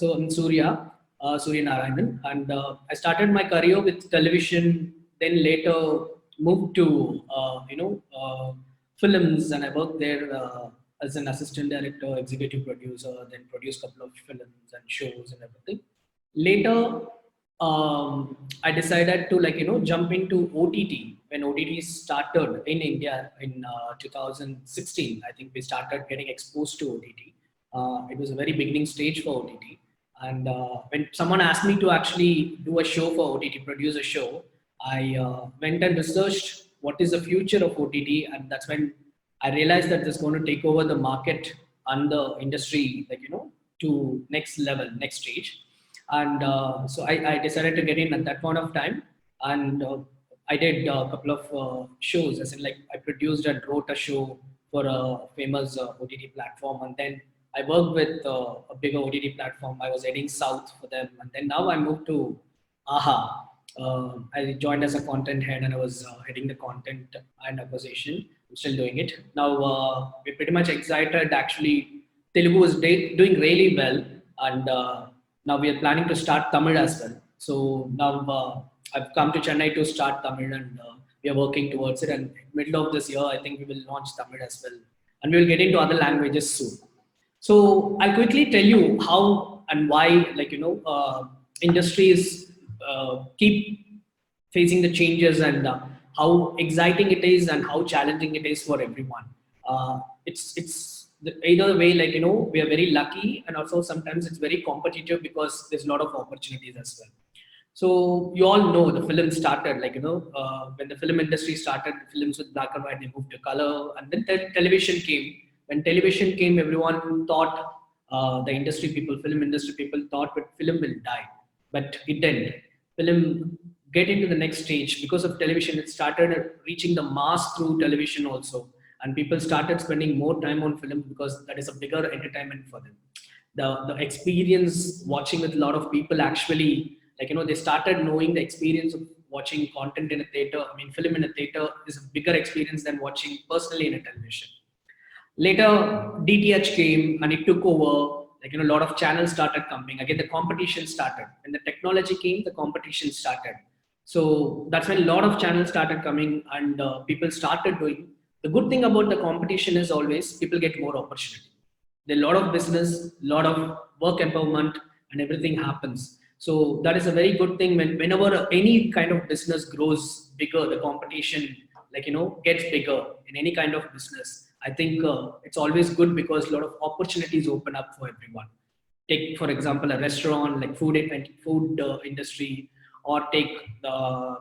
So I'm Surya Narayanan, and I started my career with television. Then later moved to films, and I worked there as an assistant director, executive producer. Then produced a couple of films and shows and everything. Later, I decided to jump into OTT when OTT started in India in 2016. I think we started getting exposed to OTT. It was a very beginning stage for OTT. And when someone asked me to actually do a show for OTT, produce a show, I went and researched what is the future of OTT, and that's when I realized that it's going to take over the market and the industry, to next level, next stage. And so I decided to get in at that point of time, and I did a couple of shows, as in like I produced and wrote a show for a famous OTT platform, and then I worked with a bigger OTT platform. I was heading south for them, and then now I moved to AHA. I joined as a content head, and I was heading the content and acquisition. I'm still doing it now. We're pretty much excited. Actually, Telugu is doing really well, and now we are planning to start Tamil as well. So now I've come to Chennai to start Tamil, and we are working towards it. And middle of this year, I think we will launch Tamil as well, and we will get into other languages soon. So I'll quickly tell you how and why, industries keep facing the changes, and how exciting it is and how challenging it is for everyone. It's either way, we are very lucky, and also sometimes it's very competitive because there's a lot of opportunities as well. So you all know the film started, when the film industry started, films with black and white, they moved to color, and then television came. When television came, everyone thought, the industry people, film industry people thought that film will die, but it didn't. Film get into the next stage because of television. It started reaching the mass through television also, and people started spending more time on film because that is a bigger entertainment for them. The experience watching with a lot of people actually, they started knowing the experience of watching content in a theater. I mean, film in a theater is a bigger experience than watching personally in a television. Later, DTH came and it took over. A lot of channels started coming. Again, the competition started. When the technology came, the competition started. So that's when a lot of channels started coming, and people started doing. The good thing about the competition is always people get more opportunity. There are a lot of business, a lot of work empowerment, and everything happens. So that is a very good thing. Whenever any kind of business grows bigger, the competition, gets bigger in any kind of business. I think it's always good because a lot of opportunities open up for everyone. Take, for example, a restaurant, like food industry, or take a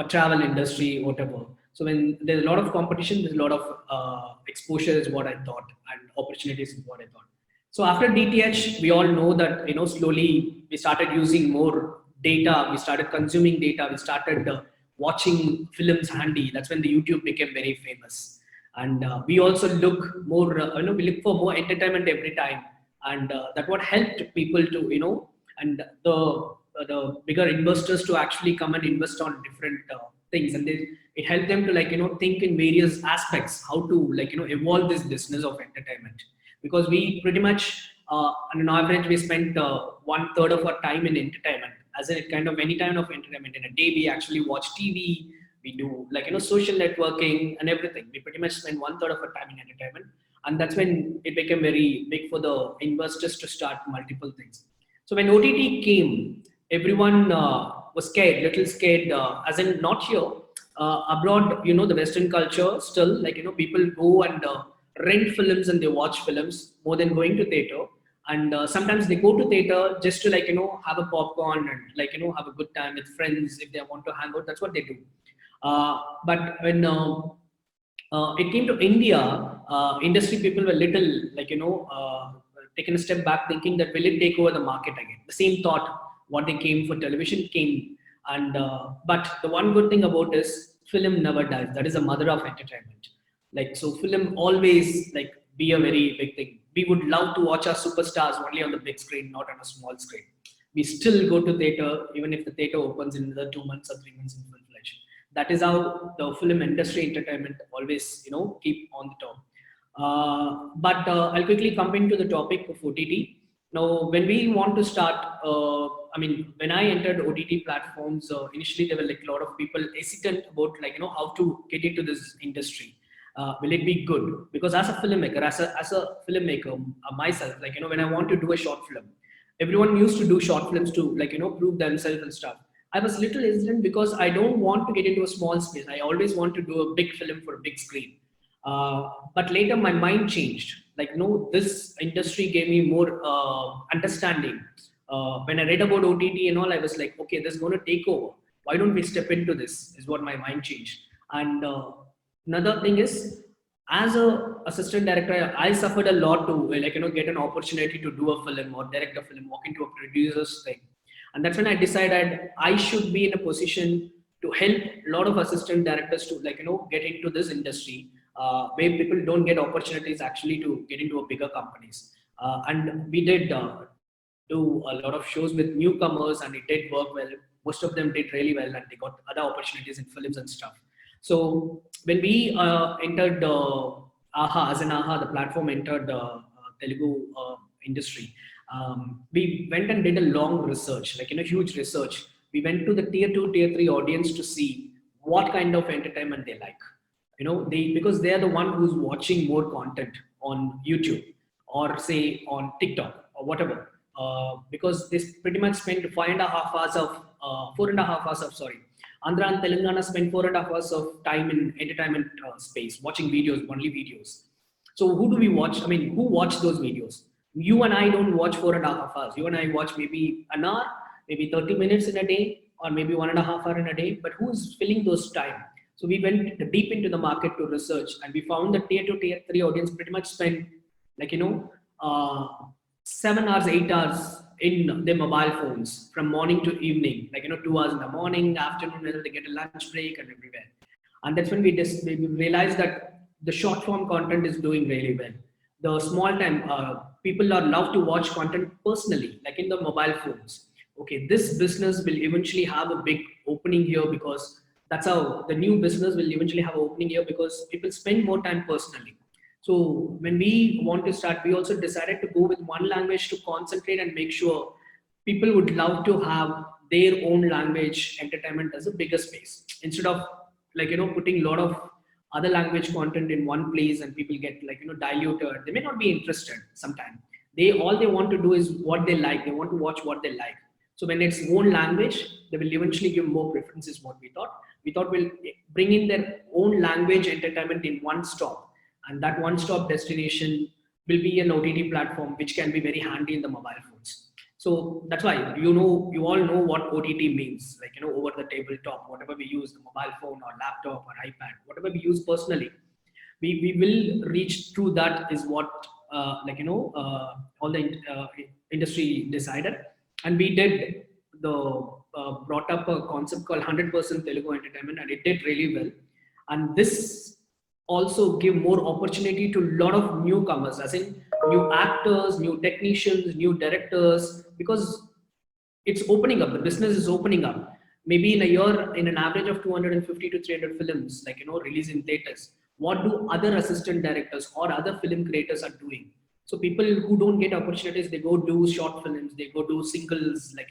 travel industry, whatever. So when there's a lot of competition, there's a lot of exposure is what I thought, and opportunities is what I thought. So after DTH, we all know that, slowly we started using more data. We started consuming data. We started watching films handy. That's when the YouTube became very famous. And we also look more, we look for more entertainment every time. And that what helped people to, and the bigger investors to actually come and invest on different things. And it helped them to think in various aspects, how to evolve this business of entertainment. Because we pretty much, on an average, we spent 1/3 of our time in entertainment, as in kind of any kind of entertainment. In a day, we actually watch TV, we do social networking and everything. We pretty much spend 1/3 of our time in entertainment. And that's when it became very big for the investors to start multiple things. So when OTT came, everyone was scared, little scared, as in not here. Abroad, the Western culture still, people go and rent films and they watch films more than going to theater. And sometimes they go to theater just to have a popcorn and have a good time with friends if they want to hang out. That's what they do. But when it came to India, industry people were little taken a step back, thinking that will it take over the market again? The same thought what they came for television came. And but the one good thing about is film never dies. That is the mother of entertainment. So film always be a very big thing. We would love to watch our superstars only on the big screen, not on a small screen. We still go to theater even if the theater opens in another 2 months or 3 months in full fledged. That is how the film industry entertainment always keep on the top. But I'll quickly come into the topic of OTT. Now, when we want to start, when I entered OTT platforms, initially there were like a lot of people hesitant about like, how to get into this industry. Will it be good? Because as a filmmaker, as a filmmaker myself, like, when I want to do a short film, everyone used to do short films to like, prove themselves and stuff. I was little hesitant because I don't want to get into a small space. I always want to do a big film for a big screen. But later my mind changed. Like, no, this industry gave me more understanding. When I read about OTT and all, I was like, okay, this is going to take over. Why don't we step into this? Is what my mind changed. And another thing is, as a assistant director, I suffered a lot to like, get an opportunity to do a film or direct a film, walk into a producer's thing. And that's when I decided I should be in a position to help a lot of assistant directors to like, get into this industry, where people don't get opportunities actually to get into a bigger companies. And we did do a lot of shows with newcomers, and it did work well. Most of them did really well, and they got other opportunities in films and stuff. So when we entered AHA, as in AHA, the platform entered the Telugu industry. We went and did a long research, like, huge research. We went to the tier 2, tier 3 audience to see what kind of entertainment they like. Because they are the one who's watching more content on YouTube or say on TikTok or whatever. Because they pretty much spend 5.5 hours of 4.5 hours of, sorry, Andhra and Telangana spend 4.5 hours of time in entertainment space watching videos, only videos. So who do we watch? I mean, who watch those videos? You and I don't watch 4.5 hours. You and I watch maybe an hour, maybe 30 minutes in a day, or maybe 1.5 hours in a day. But who's filling those time? So we went deep into the market to research, and we found that tier 2, tier 3 audience pretty much spend like, 7 hours, 8 hours in their mobile phones from morning to evening, like, 2 hours in the morning, afternoon, whether they get a lunch break and everywhere. And that's when we realized that the short form content is doing really well. The small time, people are love to watch content personally, like in the mobile phones. Okay, this business will eventually have a big opening here, because that's how the new business will eventually have an opening here, because people spend more time personally. So when we want to start, we also decided to go with one language to concentrate and make sure people would love to have their own language entertainment as a bigger space, instead of like, putting a lot of other language content in one place and people get like, diluted. They may not be interested sometimes. All they want to do is what they like. They want to watch what they like. So when it's own language, they will eventually give more preferences. What we thought we'll bring in their own language entertainment in one stop, and that one stop destination will be an OTT platform, which can be very handy in the mobile phones. So that's why, you all know what OTT means, like, over the tabletop, whatever we use, the mobile phone or laptop or iPad, whatever we use personally, we will reach through that, is what all the industry decided. And we did brought up a concept called 100% Telugu entertainment, and it did really well. And this also give more opportunity to a lot of newcomers, as in new actors, new technicians, new directors, because it's opening up. The business is opening up. Maybe in a year, in an average of 250 to 300 films, like, release in theaters. What do other assistant directors or other film creators are doing? So people who don't get opportunities, they go do short films, they go do singles, like,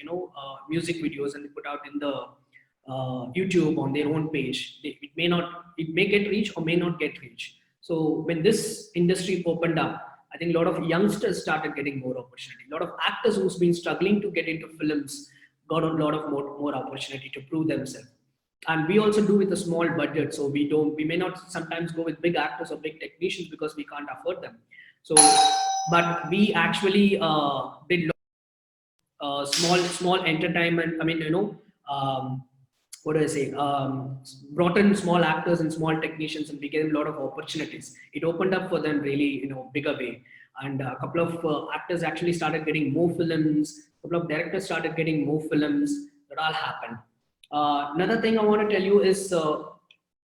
music videos, and they put out in the YouTube on their own page. It may get reach or may not get reach. So when this industry opened up, I think a lot of youngsters started getting more opportunity. A lot of actors who's been struggling to get into films got a lot of more opportunity to prove themselves. And we also do with a small budget, so we may not sometimes go with big actors or big technicians because we can't afford them. So, but we actually did small entertainment. What do I say? Brought in small actors and small technicians, and we gave them a lot of opportunities. It opened up for them really, bigger way. And a couple of actors actually started getting more films. A couple of directors started getting more films. That all happened. Another thing I want to tell you is,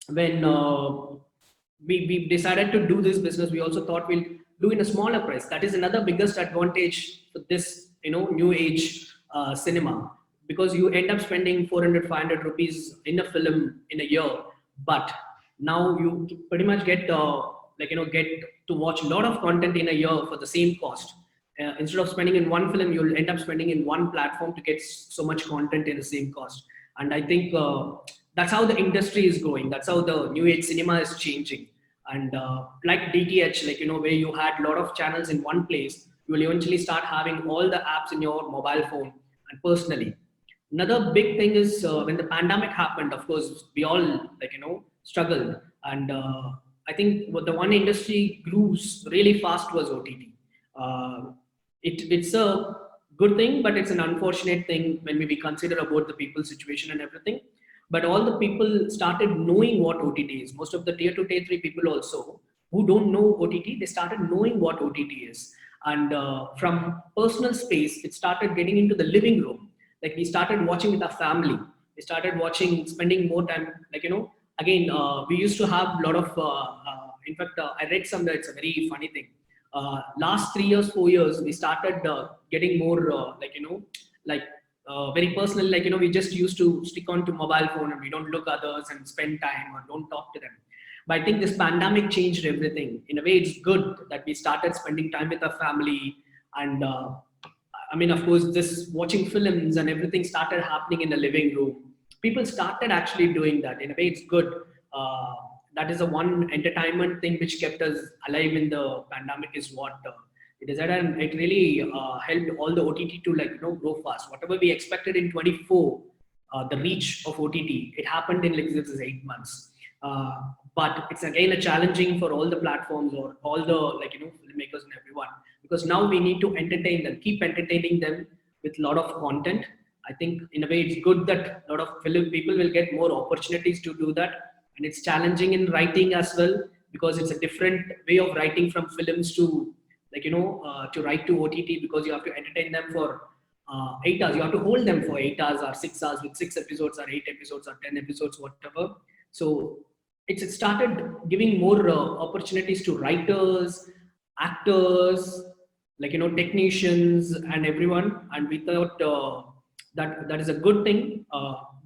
when we decided to do this business, we also thought we'll do in a smaller price. That is another biggest advantage for this, new age cinema, because you end up spending 400, 500 rupees in a film in a year, but now you pretty much get get to watch a lot of content in a year for the same cost. Instead of spending in one film, you'll end up spending in one platform to get so much content in the same cost. And I think that's how the industry is going. That's how the new age cinema is changing. And like DTH, like, where you had a lot of channels in one place, you will eventually start having all the apps in your mobile phone. And personally, another big thing is when the pandemic happened, of course, we all, like, struggled. And I think what the one industry grew really fast was OTT. Uh, it's a good thing, but it's an unfortunate thing when we consider about the people's situation and everything. But all the people started knowing what OTT is. Most of the tier 2, tier 3 people also who don't know OTT, they started knowing what OTT is. And from personal space, it started getting into the living room. Like we started watching with our family. We started watching, spending more time. Like, again, we used to have a lot of. In fact, I read somewhere. It's a very funny thing. Last 3 years, 4 years, we started getting more like very personal. Like, we just used to stick on to mobile phone and we don't look others and spend time or don't talk to them. But I think this pandemic changed everything. In a way, it's good that we started spending time with our family. And I mean, of course, this watching films and everything started happening in the living room. People started actually doing that. In a way, it's good. Uh, that is the one entertainment thing which kept us alive in the pandemic is what it is. And it really helped all the OTT to, like, grow fast. Whatever we expected in 24, the reach of OTT, it happened in like this is 8 months. But it's again a challenging for all the platforms or all the, like, filmmakers and everyone, because now we need to entertain them, keep entertaining them with a lot of content. I think in a way it's good that a lot of film people will get more opportunities to do that. And it's challenging in writing as well, because it's a different way of writing from films to, like, to write to OTT, because you have to entertain them for 8 hours. You have to hold them for 8 hours or 6 hours with 6 episodes or 8 episodes or 10 episodes, whatever. So it started giving more opportunities to writers, actors, like, technicians and everyone. And we thought that is a good thing.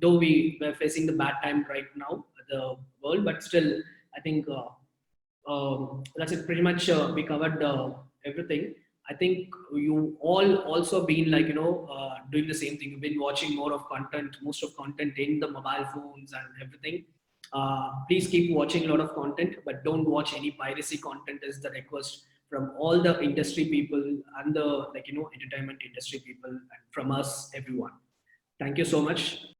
Though we were facing the bad time right now, the world, but still, I think that's it. Pretty much we covered everything. I think you all also been, like, doing the same thing. You've been watching more of content, most of content in the mobile phones and everything. Please keep watching a lot of content, but don't watch any piracy content is the request from all the industry people and the, like, entertainment industry people, and from us, everyone. Thank you so much.